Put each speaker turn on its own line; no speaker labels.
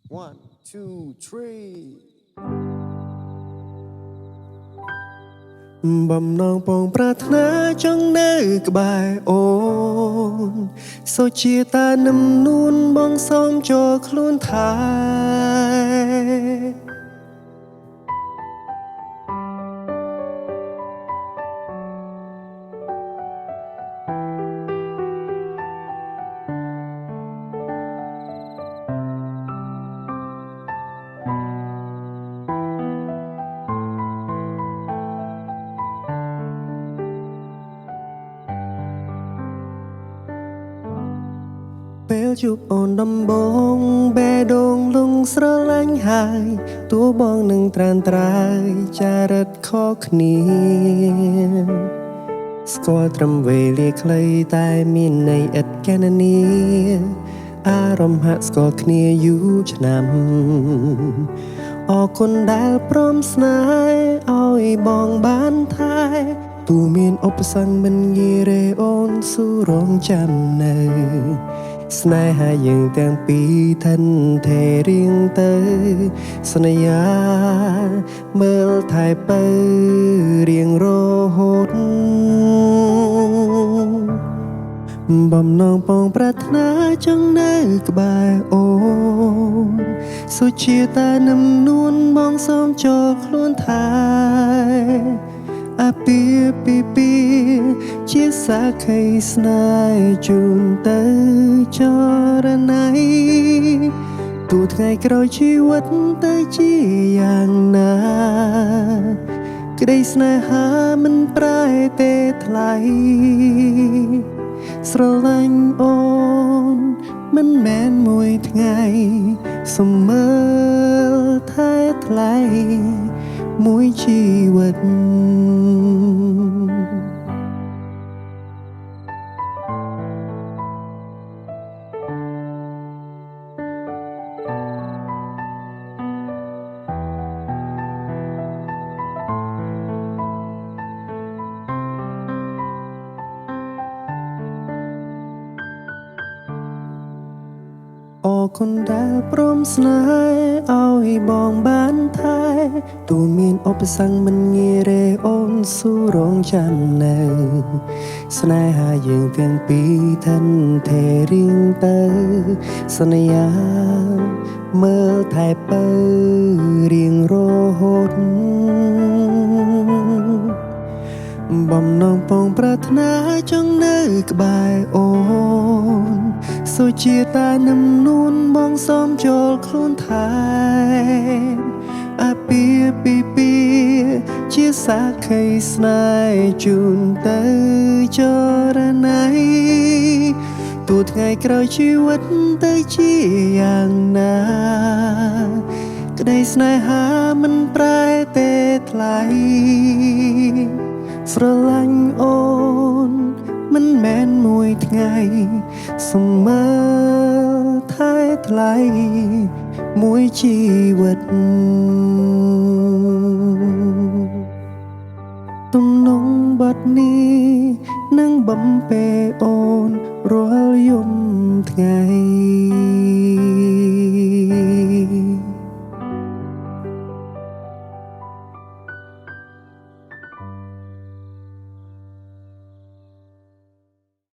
One, two, three. បំណងពងប្រាថ្នាចង់នៅក្បែរអូនសូជាតានឹមនួនបងសូមចូលខ្លួនថែពេលជួបអូនដំបងបេះដូងលងស្រឡាញ់ហើយតួបងនឹងត្រានត្រើយចារិតខុសគ្នាស្គាល់ត្រឹមវេលាខ្លីតែមានន័យឥតកណនាអារម្មណ៍ហាក់ស្គាល់គ្នាយូរឆ្នាំអរគុណដែលព្រមស្នេហ៍ឲ្យបងបានថែទូមានឧបសគ្គមិនងាយរេអូនស៊ូរងចាំនៅស្នេហាយើងទាំងពីរថិនថេរៀងទៅសន្យាមើលថែបើរៀងរហូតបំណងពងប្រាថ្នាចង់នៅក្បែរអូនសុជាតានឹមនួនបងសូមចូលខ្លួនថែអាពាហ៍ពិពាហ៍ជាសាខីស្នេហ៍ជូនទៅចរណៃទូថ្ងៃក្រោយជីវិតទៅជាយ៉ាងណាក្តីស្នេហាមិនប្រែទេថ្លៃស្រឡាញ់អូនមិនមែនមួយថ្ងៃសំមើថែថ្លៃមួយជីវិតអរគុណដែលព្រមស្នេហ៍ឲ្យបងបានថែទូមានឧបសគ្គមិនងាយរេអូនស៊ូរងចាំនៅស្នេហាយើងទាំងពីរថិនថេរៀងទៅសន្យាមើលថែបើរៀងរហូតបំណងពងប្រាថ្នាចង់នៅក្បែរអូនសុជាតានឹមនួនបងសូមចូលខ្លួនថែអាពាហ៍ពិពាហ៍ជាសាខីស្នេហ៍ជូនទៅចរណៃទូថ្ងៃក្រោយជីវិតទៅជាយ៉ាងណាក្តីស្នេហាមិនប្រែទេថ្លៃស្រឡាញ់អូនមិនមែនមួយថ្ងៃសំមើថែថ្លៃមួយជីវិតទំនងបទនេះនឹងបំពេអូន